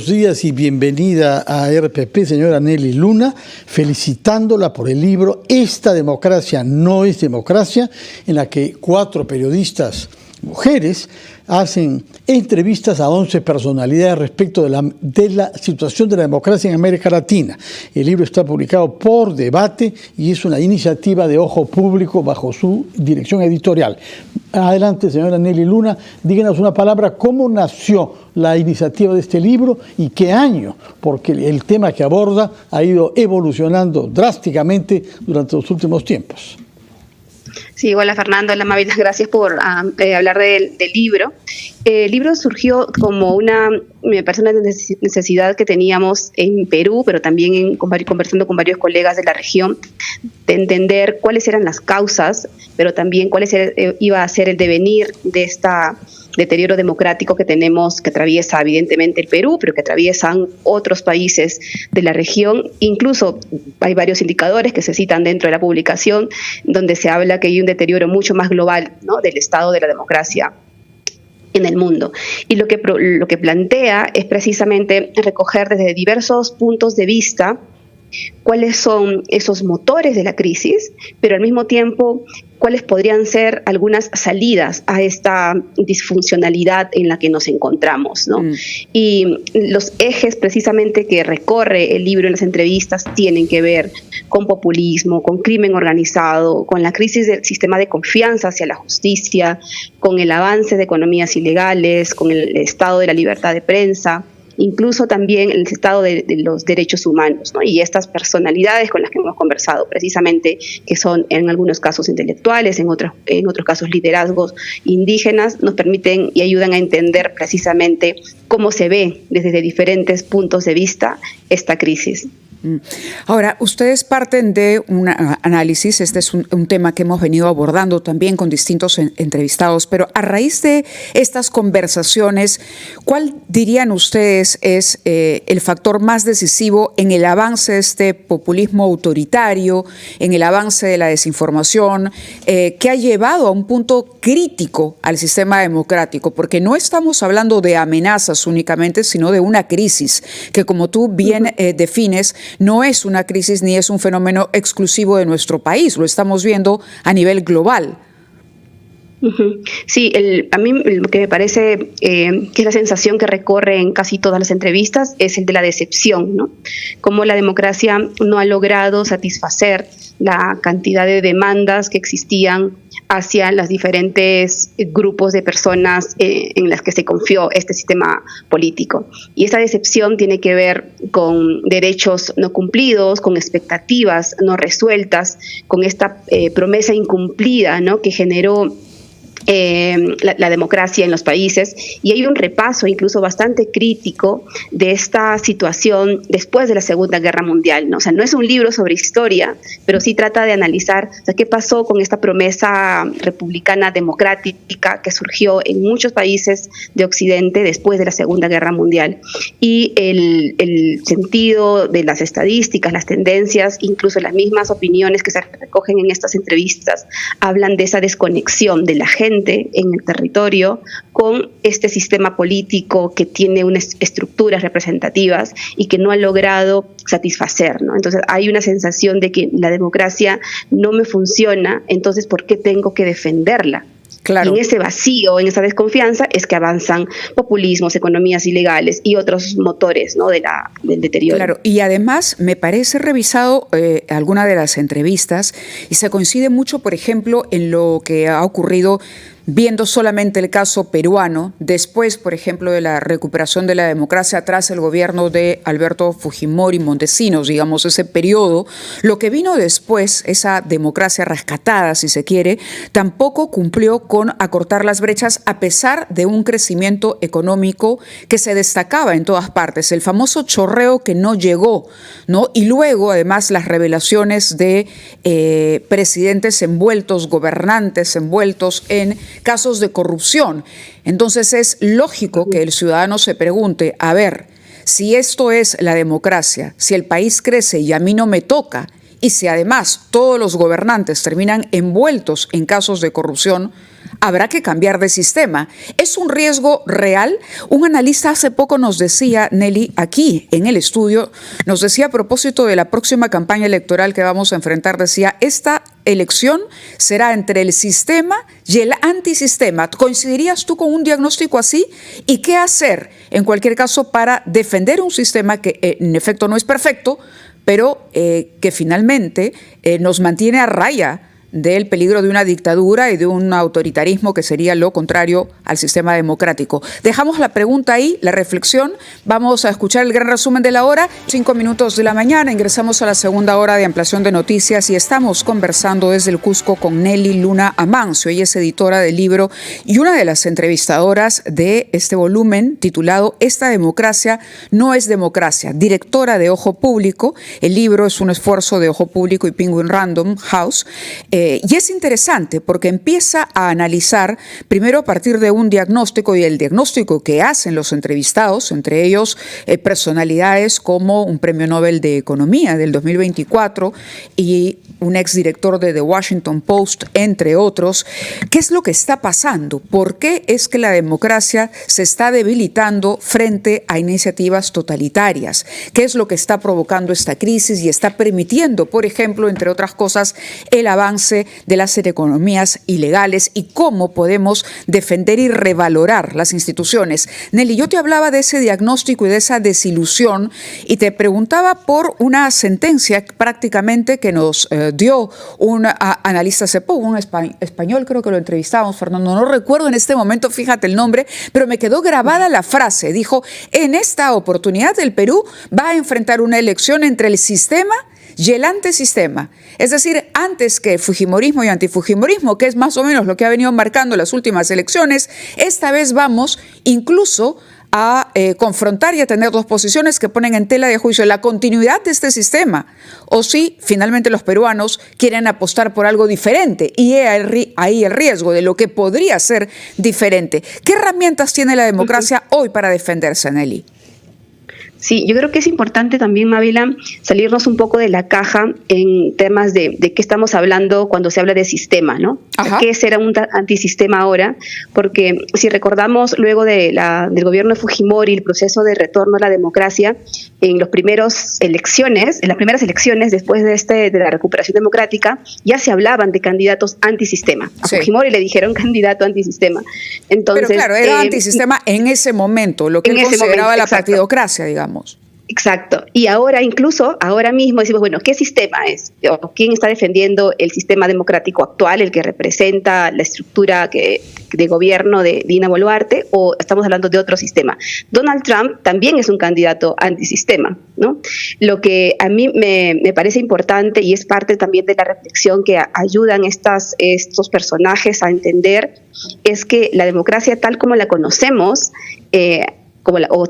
días y bienvenida a RPP, señora Nelly Luna, felicitándola por el libro Esta democracia no es democracia, en la que 4 periodistas mujeres hacen entrevistas a 11 personalidades respecto de la situación de la democracia en América Latina. El libro está publicado por Debate y es una iniciativa de Ojo Público bajo su dirección editorial. Adelante, señora Nelly Luna, díganos una palabra, ¿cómo nació la iniciativa de este libro y qué año? Porque el tema que aborda ha ido evolucionando drásticamente durante los últimos tiempos. Sí, hola Fernando, hola Mabel, gracias por hablar del libro. El libro surgió como me parece una necesidad que teníamos en Perú, pero también conversando con varios colegas de la región, de entender cuáles eran las causas, pero también iba a ser el devenir de esta deterioro democrático que tenemos, que atraviesa evidentemente el Perú, pero que atraviesan otros países de la región. Incluso hay varios indicadores que se citan dentro de la publicación, donde se habla que hay un deterioro mucho más global, ¿no?, del estado de la democracia en el mundo. Y lo que plantea es precisamente recoger desde diversos puntos de vista cuáles son esos motores de la crisis, pero al mismo tiempo cuáles podrían ser algunas salidas a esta disfuncionalidad en la que nos encontramos, ¿no? Y los ejes precisamente que recorre el libro en las entrevistas tienen que ver con populismo, con crimen organizado, con la crisis del sistema de confianza hacia la justicia, con el avance de economías ilegales, con el estado de la libertad de prensa, incluso también el estado de los derechos humanos, ¿no? Y estas personalidades con las que hemos conversado precisamente, que son en algunos casos intelectuales, en otros casos liderazgos indígenas, nos permiten y ayudan a entender precisamente cómo se ve desde diferentes puntos de vista esta crisis. Ahora, ustedes parten de un análisis, este es un tema que hemos venido abordando también con distintos entrevistados, pero a raíz de estas conversaciones, ¿cuál dirían ustedes es el factor más decisivo en el avance de este populismo autoritario, en el avance de la desinformación, que ha llevado a un punto crítico al sistema democrático? Porque no estamos hablando de amenazas únicamente, sino de una crisis que, como tú bien defines, no es una crisis ni es un fenómeno exclusivo de nuestro país, lo estamos viendo a nivel global. Sí, a mí lo que me parece que es la sensación que recorre en casi todas las entrevistas es el de la decepción, ¿no? Cómo la democracia no ha logrado satisfacer la cantidad de demandas que existían hacia los diferentes grupos de personas en las que se confió este sistema político. Y esa decepción tiene que ver con derechos no cumplidos, con expectativas no resueltas, con esta promesa incumplida, ¿no?, que generó la democracia en los países, y hay un repaso incluso bastante crítico de esta situación después de la Segunda Guerra Mundial, ¿no? O sea, no es un libro sobre historia, pero sí trata de analizar, o sea, qué pasó con esta promesa republicana democrática que surgió en muchos países de Occidente después de la Segunda Guerra Mundial, y el sentido de las estadísticas, las tendencias, incluso las mismas opiniones que se recogen en estas entrevistas, hablan de esa desconexión de la gente en el territorio con este sistema político que tiene unas estructuras representativas y que no ha logrado satisfacer, ¿no? Entonces hay una sensación de que la democracia no me funciona, entonces ¿por qué tengo que defenderla? Claro. Y en ese vacío, en esa desconfianza, es que avanzan populismos, economías ilegales y otros motores, ¿no?, del deterioro. Claro, y además me parece revisado alguna de las entrevistas y se coincide mucho, por ejemplo, en lo que ha ocurrido viendo solamente el caso peruano, después, por ejemplo, de la recuperación de la democracia tras el gobierno de Alberto Fujimori Montesinos, digamos, ese periodo, lo que vino después, esa democracia rescatada, si se quiere, tampoco cumplió con acortar las brechas a pesar de un crecimiento económico que se destacaba en todas partes, el famoso chorreo que no llegó, ¿no? Y luego, además, las revelaciones de presidentes envueltos, gobernantes envueltos en casos de corrupción. Entonces es lógico que el ciudadano se pregunte, a ver, si esto es la democracia, si el país crece y a mí no me toca, y si además todos los gobernantes terminan envueltos en casos de corrupción, habrá que cambiar de sistema. ¿Es un riesgo real? Un analista hace poco nos decía, Nelly, aquí en el estudio, nos decía a propósito de la próxima campaña electoral que vamos a enfrentar, decía, esta elección será entre el sistema y el antisistema. ¿Coincidirías tú con un diagnóstico así? ¿Y qué hacer, en cualquier caso, para defender un sistema que en efecto no es perfecto, pero que finalmente nos mantiene a raya del peligro de una dictadura y de un autoritarismo que sería lo contrario al sistema democrático? Dejamos la pregunta ahí, la reflexión. Vamos a escuchar el gran resumen de la hora. 5 minutos de la mañana, ingresamos a la segunda hora de ampliación de noticias y estamos conversando desde el Cusco con Nelly Luna Amancio. Ella es editora del libro y una de las entrevistadoras de este volumen titulado Esta democracia no es democracia, directora de Ojo Público. El libro es un esfuerzo de Ojo Público y Penguin Random House. Y es interesante porque empieza a analizar, primero a partir de un diagnóstico y el diagnóstico que hacen los entrevistados, entre ellos personalidades como un premio Nobel de Economía del 2024 y un exdirector de The Washington Post, entre otros. ¿Qué es lo que está pasando? ¿Por qué es que la democracia se está debilitando frente a iniciativas totalitarias? ¿Qué es lo que está provocando esta crisis y está permitiendo, por ejemplo, entre otras cosas, el avance de las economías ilegales y cómo podemos defender y revalorar las instituciones? Nelly, yo te hablaba de ese diagnóstico y de esa desilusión y te preguntaba por una sentencia prácticamente que nos dio un analista hace poco, un español, creo que lo entrevistábamos, Fernando, no recuerdo en este momento, fíjate el nombre, pero me quedó grabada la frase. Dijo, en esta oportunidad el Perú va a enfrentar una elección entre el sistema y el antisistema. Es decir, antes que fujimorismo y antifujimorismo, que es más o menos lo que ha venido marcando las últimas elecciones, esta vez vamos incluso a confrontar y a tener dos posiciones que ponen en tela de juicio la continuidad de este sistema, o si finalmente los peruanos quieren apostar por algo diferente, y ahí el riesgo de lo que podría ser diferente. ¿Qué herramientas tiene la democracia hoy para defenderse, Nelly? Sí, yo creo que es importante también, Mávila, salirnos un poco de la caja en temas de qué estamos hablando cuando se habla de sistema, ¿no? Ajá. ¿Qué será un antisistema ahora? Porque si recordamos luego del gobierno de Fujimori, el proceso de retorno a la democracia, en las primeras elecciones después de la recuperación democrática, ya se hablaban de candidatos antisistema. A Fujimori le dijeron candidato antisistema. Entonces, pero claro, era antisistema en ese momento, lo que él consideraba la partidocracia, digamos. Exacto. Y ahora mismo decimos, bueno, ¿qué sistema es? ¿O quién está defendiendo el sistema democrático actual, el que representa la estructura de gobierno de Dina Boluarte, o estamos hablando de otro sistema? Donald Trump también es un candidato antisistema, ¿no? Lo que a mí me parece importante y es parte también de la reflexión que ayudan estos personajes a entender es que la democracia tal como la conocemos,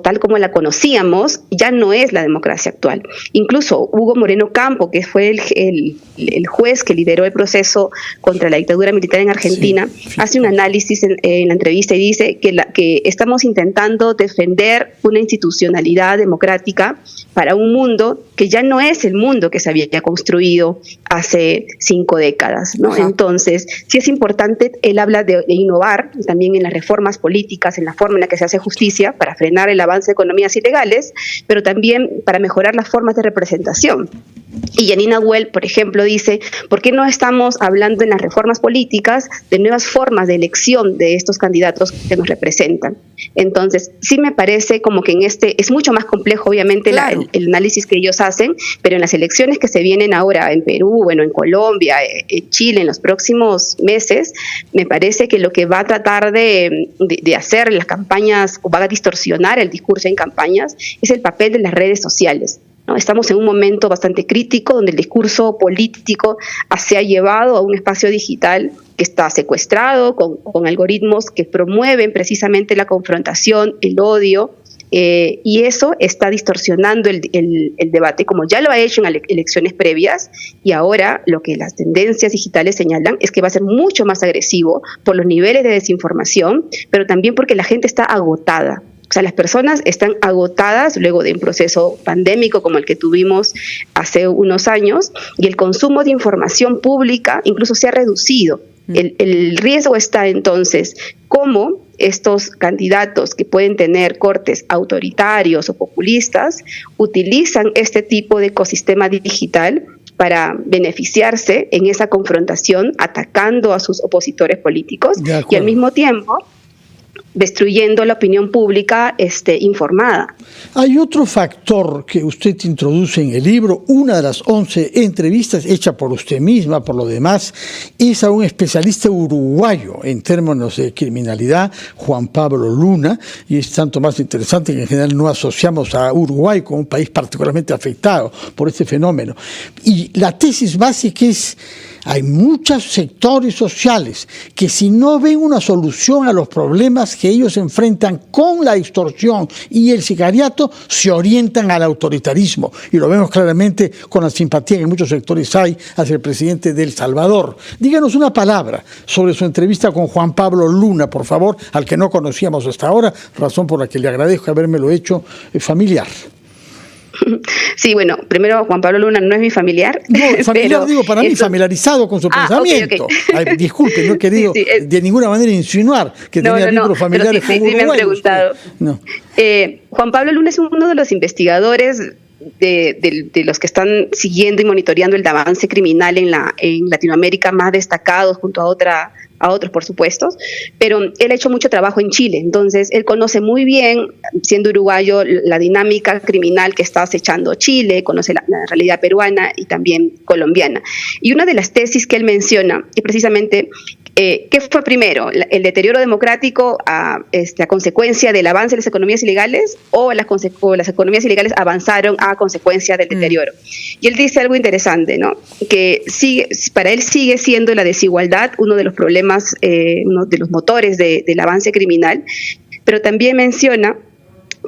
tal como la conocíamos, ya no es la democracia actual. Incluso Hugo Moreno Campo, que fue el juez que lideró el proceso contra la dictadura militar en Argentina, hace un análisis en la entrevista y dice que estamos intentando defender una institucionalidad democrática para un mundo que ya no es el mundo que se había construido hace 5 décadas, ¿no? Entonces, sí es importante, él habla de innovar también en las reformas políticas, en la forma en la que se hace justicia para frenar el avance de economías ilegales, pero también para mejorar las formas de representación. Y Janine Abuel, por ejemplo, dice, ¿por qué no estamos hablando en las reformas políticas de nuevas formas de elección de estos candidatos que nos representan? Entonces, sí me parece como que es mucho más complejo, obviamente, claro, el análisis que ellos hacen, pero en las elecciones que se vienen ahora en Perú, bueno, en Colombia, en Chile, en los próximos meses, me parece que lo que va a tratar de hacer las campañas, o va a distorsionar el discurso en campañas, es el papel de las redes sociales, ¿no? Estamos en un momento bastante crítico donde el discurso político se ha llevado a un espacio digital que está secuestrado con algoritmos que promueven precisamente la confrontación, el odio, y eso está distorsionando el debate, como ya lo ha hecho en elecciones previas, y ahora lo que las tendencias digitales señalan es que va a ser mucho más agresivo por los niveles de desinformación, pero también porque la gente está agotada. O sea, las personas están agotadas luego de un proceso pandémico como el que tuvimos hace unos años, y el consumo de información pública incluso se ha reducido. El riesgo está entonces cómo estos candidatos que pueden tener cortes autoritarios o populistas utilizan este tipo de ecosistema digital para beneficiarse en esa confrontación, atacando a sus opositores políticos y al mismo tiempo destruyendo la opinión pública informada. Hay otro factor que usted introduce en el libro, una de las 11 entrevistas hecha por usted misma, por lo demás, es a un especialista uruguayo en términos de criminalidad, Juan Pablo Luna, y es tanto más interesante que en general no asociamos a Uruguay como un país particularmente afectado por este fenómeno. Y la tesis básica es: hay muchos sectores sociales que si no ven una solución a los problemas que ellos enfrentan con la extorsión y el sicariato, se orientan al autoritarismo. Y lo vemos claramente con la simpatía que en muchos sectores hay hacia el presidente de El Salvador. Díganos una palabra sobre su entrevista con Juan Pablo Luna, por favor, al que no conocíamos hasta ahora, razón por la que le agradezco habérmelo hecho familiar. Sí, bueno, primero Juan Pablo Luna no es mi familiar. No, familiar pero digo para mí, familiarizado con su pensamiento. Okay. Ay, disculpe, no he querido de ninguna manera insinuar que tenía vínculos familiares con Uruguay. Sí me han preguntado. No. Juan Pablo Luna es uno de los investigadores de los que están siguiendo y monitoreando el avance criminal en Latinoamérica más destacados junto a otros, por supuesto, pero él ha hecho mucho trabajo en Chile, entonces él conoce muy bien, siendo uruguayo, la dinámica criminal que está acechando Chile, conoce la realidad peruana y también colombiana. Y una de las tesis que él menciona es precisamente ¿qué fue primero? ¿El deterioro democrático a consecuencia del avance de las economías ilegales o las economías ilegales avanzaron a consecuencia del deterioro? Y él dice algo interesante, ¿no? Que para él sigue siendo la desigualdad uno de los problemas, uno de los motores del avance criminal, pero también menciona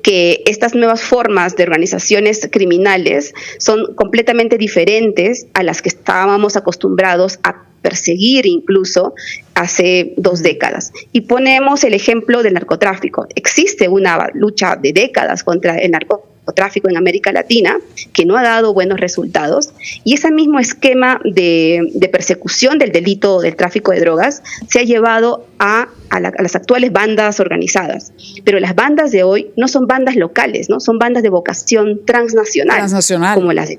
que estas nuevas formas de organizaciones criminales son completamente diferentes a las que estábamos acostumbrados a perseguir incluso hace 2 décadas. Y ponemos el ejemplo del narcotráfico. Existe una lucha de décadas contra el narcotráfico en América Latina que no ha dado buenos resultados, y ese mismo esquema de persecución del delito del tráfico de drogas se ha llevado a las actuales bandas organizadas. Pero las bandas de hoy no son bandas locales, ¿no? Son bandas de vocación transnacional. Como las de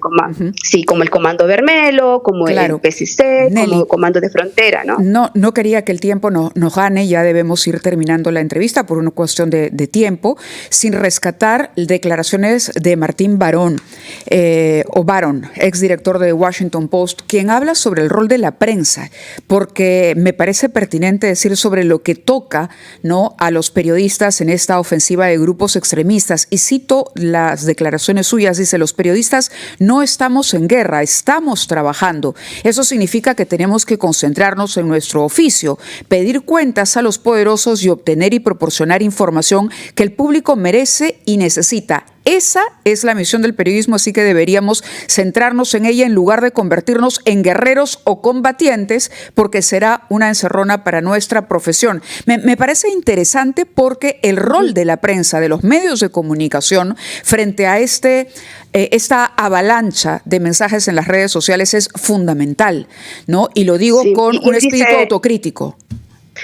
sí, como el Comando Vermelo, como el PCC, Nelly, como Comando de Frontera, ¿no? No quería que el tiempo nos gane, ya debemos ir terminando la entrevista por una cuestión de tiempo, sin rescatar declaraciones de Martín Barón, exdirector de Washington Post, quien habla sobre el rol de la prensa, porque me parece pertinente decir sobre lo que toca, ¿no?, a los periodistas en esta ofensiva de grupos extremistas. Y cito las declaraciones suyas, dice: los periodistas no estamos en guerra, estamos trabajando. Eso significa que tenemos que concentrarnos en nuestro oficio, pedir cuentas a los poderosos y obtener y proporcionar información que el público merece y necesita. Esa es la misión del periodismo, así que deberíamos centrarnos en ella en lugar de convertirnos en guerreros o combatientes, porque será una encerrona para nuestra profesión. Me parece interesante porque el rol de la prensa, de los medios de comunicación, frente a esta avalancha de mensajes en las redes sociales es fundamental, ¿no? Y lo digo con un espíritu autocrítico.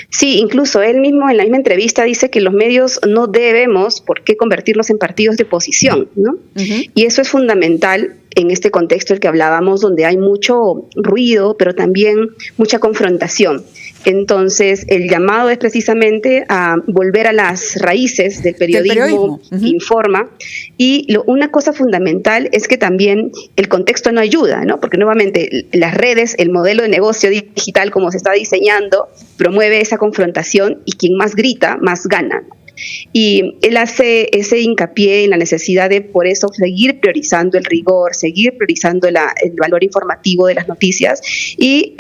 Sí, incluso él mismo en la misma entrevista dice que los medios no debemos por qué convertirnos en partidos de oposición, ¿no? Y eso es fundamental en este contexto del que hablábamos, donde hay mucho ruido, pero también mucha confrontación. Entonces, el llamado es precisamente a volver a las raíces del periodismo que informa. Y una cosa fundamental es que también el contexto no ayuda, ¿no? Porque nuevamente las redes, el modelo de negocio digital como se está diseñando, promueve esa confrontación y quien más grita, más gana. Y él hace ese hincapié en la necesidad de, por eso, seguir priorizando el rigor, seguir priorizando el valor informativo de las noticias, y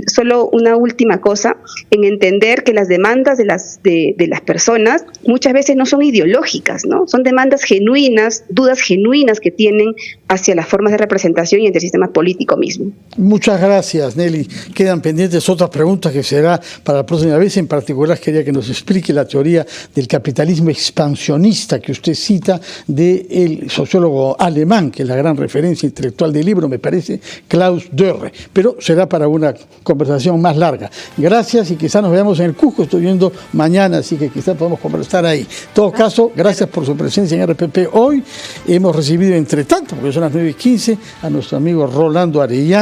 solo una última cosa, en entender que las demandas de las personas muchas veces no son ideológicas, ¿no? Son demandas genuinas, dudas genuinas que tienen hacia las formas de representación y entre el sistema político mismo. Muchas gracias, Nelly. Quedan pendientes otras preguntas que será para la próxima vez. En particular, quería que nos explique la teoría del capitalismo expansionista que usted cita del sociólogo alemán, que es la gran referencia intelectual del libro, me parece, Klaus Dörre. Pero será para una conversación más larga. Gracias y quizás nos veamos en el Cusco, estoy viendo mañana, así que quizás podemos conversar ahí. En todo caso, gracias por su presencia en RPP hoy. Hemos recibido, entre tanto, porque son las 9:15, a nuestro amigo Rolando Arellano.